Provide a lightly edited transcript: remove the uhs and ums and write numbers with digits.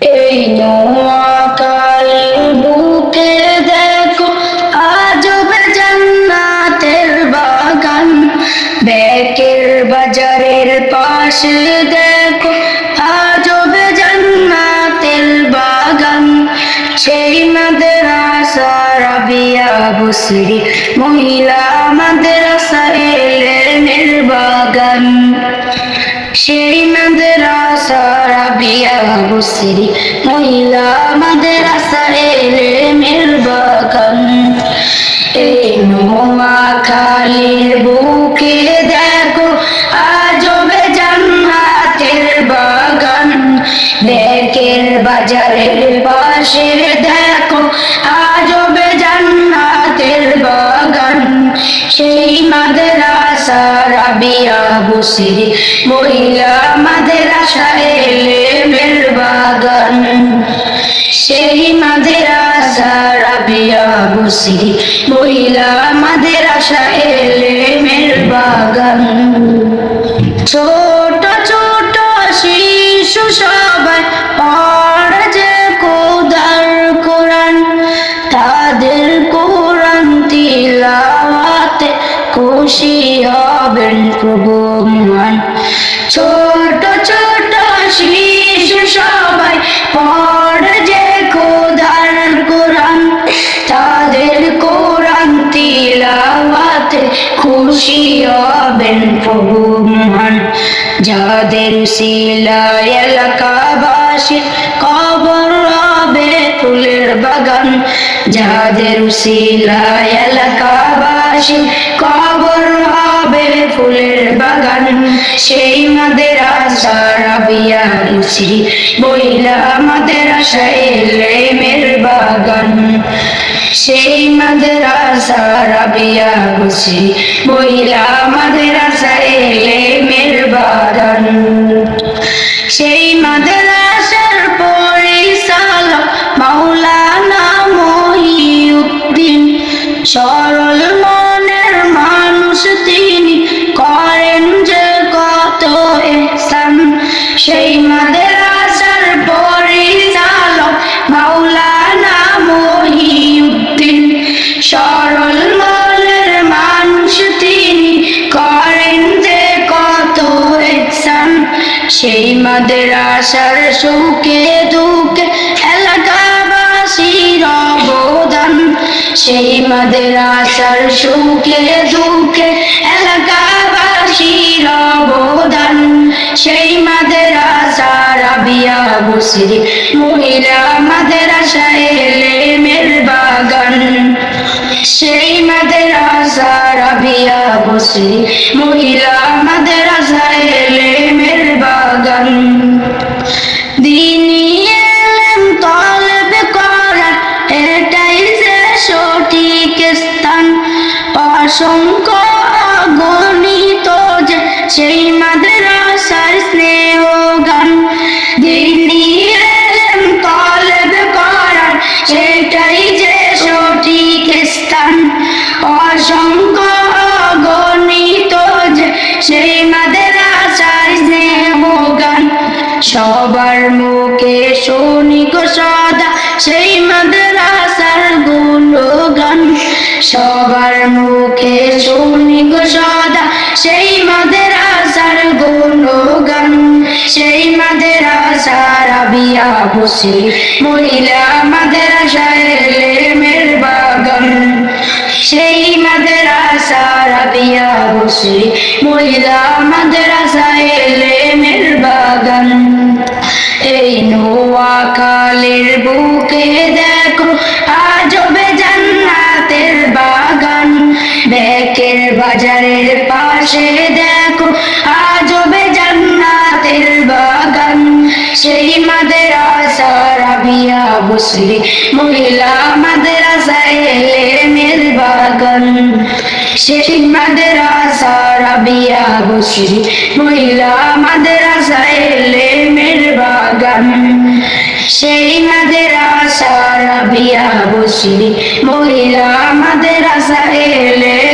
এই নোয়াখালীর বুকে দেখো আজব জান্নাতের বাগান, ব্যাকের বাজারের পাশে দেখো আজব জান্নাতের বাগান। সেই মাদ্রাসা রাবিয়া বসরি মহিলা মাদ্রাসা এলেমের বাগান। সেই মাদ্রাসা রাবিয়া বসরি মহিলা মাদ্রাসা এলেমের বাগান। এই নোয়াখালীর বুকে দেখো আজব জান্নাতের বাগান, ব্যাকের বাজারের পাশে দেখো আজব জান্নাতের বাগান। সেই মাদ্রাসা রাবিয়া বসরি মহিলা মাদ্রাসা এলেমের বাগান। সেই মাদ্রাসা রাবিয়া বসরি মহিলা মাদ্রাসা এলেমের বাগান। ছোট ছোট শিশু সবাই পড়ে যে খোদার কোরআন, তাদের কোরআন তিলাওয়াতে খুশি হবেন প্রভু মহান। ছোট ছোট শিশু সবাই পড়ে যে খোদার কোরআন, তাদের কোরআন তিলাওয়াতে খুশি হবেন প্রভু মহান। যাদের উসিলায় এলাকাবাসীর কবর হবে ফুলের বাগান, যাদের উসিলায় এলাকাবাসীর কবর হবে ফুলের বাগান। সেই মাদ্রাসা রাবিয়া বসরি মহিলা মাদ্রাসা এলেমের বাগান। সেই মাদ্রাসা রাবিয়া বসরি মহিলা মাদ্রাসা এলেমের বাগান। সেই মাদ্রাসার পরিচালক মাওলানা মহিউদ্দিন, সরল মনের মানুষ তিনি, করেন যে কত ইহসান। সেই মাদ্রাসার পরিচালক মাওলানা মহিউদ্দিন, সরল মনের মানুষ তিনি, করেন যে কত ইহসান। সেই মাদ্রাসার সুখে দুঃখে এলাকাবাসীর অবদান, সেই মাদ্রাসার সুখে দুঃখে এলাকাবাসীর অবদান। সেই মাদ্রাসা রাবিয়া বসরি মহিলা মাদ্রাসা এলেমের বাগান। সেই মাদ্রাসা রাবিয়া বসরি মহিলা মাদ্রাসা এলেমের বাগান। দ্বীনি ইলম তলব করার এটাই যে সঠিক স্থান, অসংখ্য অগণিত যে সেই মাদ্রাসার স্নেহ গান। দ্বীনি ইলম তলব করার সেটাই যে সঠিক স্থান, অসংখ্য অগণিত যে সেই মাদ্রাসার স্নেহ গান। সবার মুখে শুনি গো সদা সেই মাদ্রাসার গুণগান, সবার মুখে শুনি গো সদা সেই মাদ্রাসার গুণগান। সেই মাদ্রাসা রাবিয়া বসরি মহিলা মাদ্রাসা এলেমের বাগান। সেই মাদ্রাসা রাবিয়া বসরি মহিলা মাদ্রাসা এলেমের বাগান। এই নোয়াখালীর বুকে দেখো আজব জান্নাতের বাগান, ব্যাকের বাজারের পাশে দেখো আজব জান্নাতের বাগান। সেই মাদ্রাসা রাবিয়া বসরি মহিলা মাদ্রাসা এলেমের বাগান। সেই মাদ্রাসা রাবিয়া বসরি মহিলা মাদ্রাসা এলেমের বাগান। সেই মাদ্রাসা রাবিয়া বসরি মহিলা মাদ্রাসা এলেমের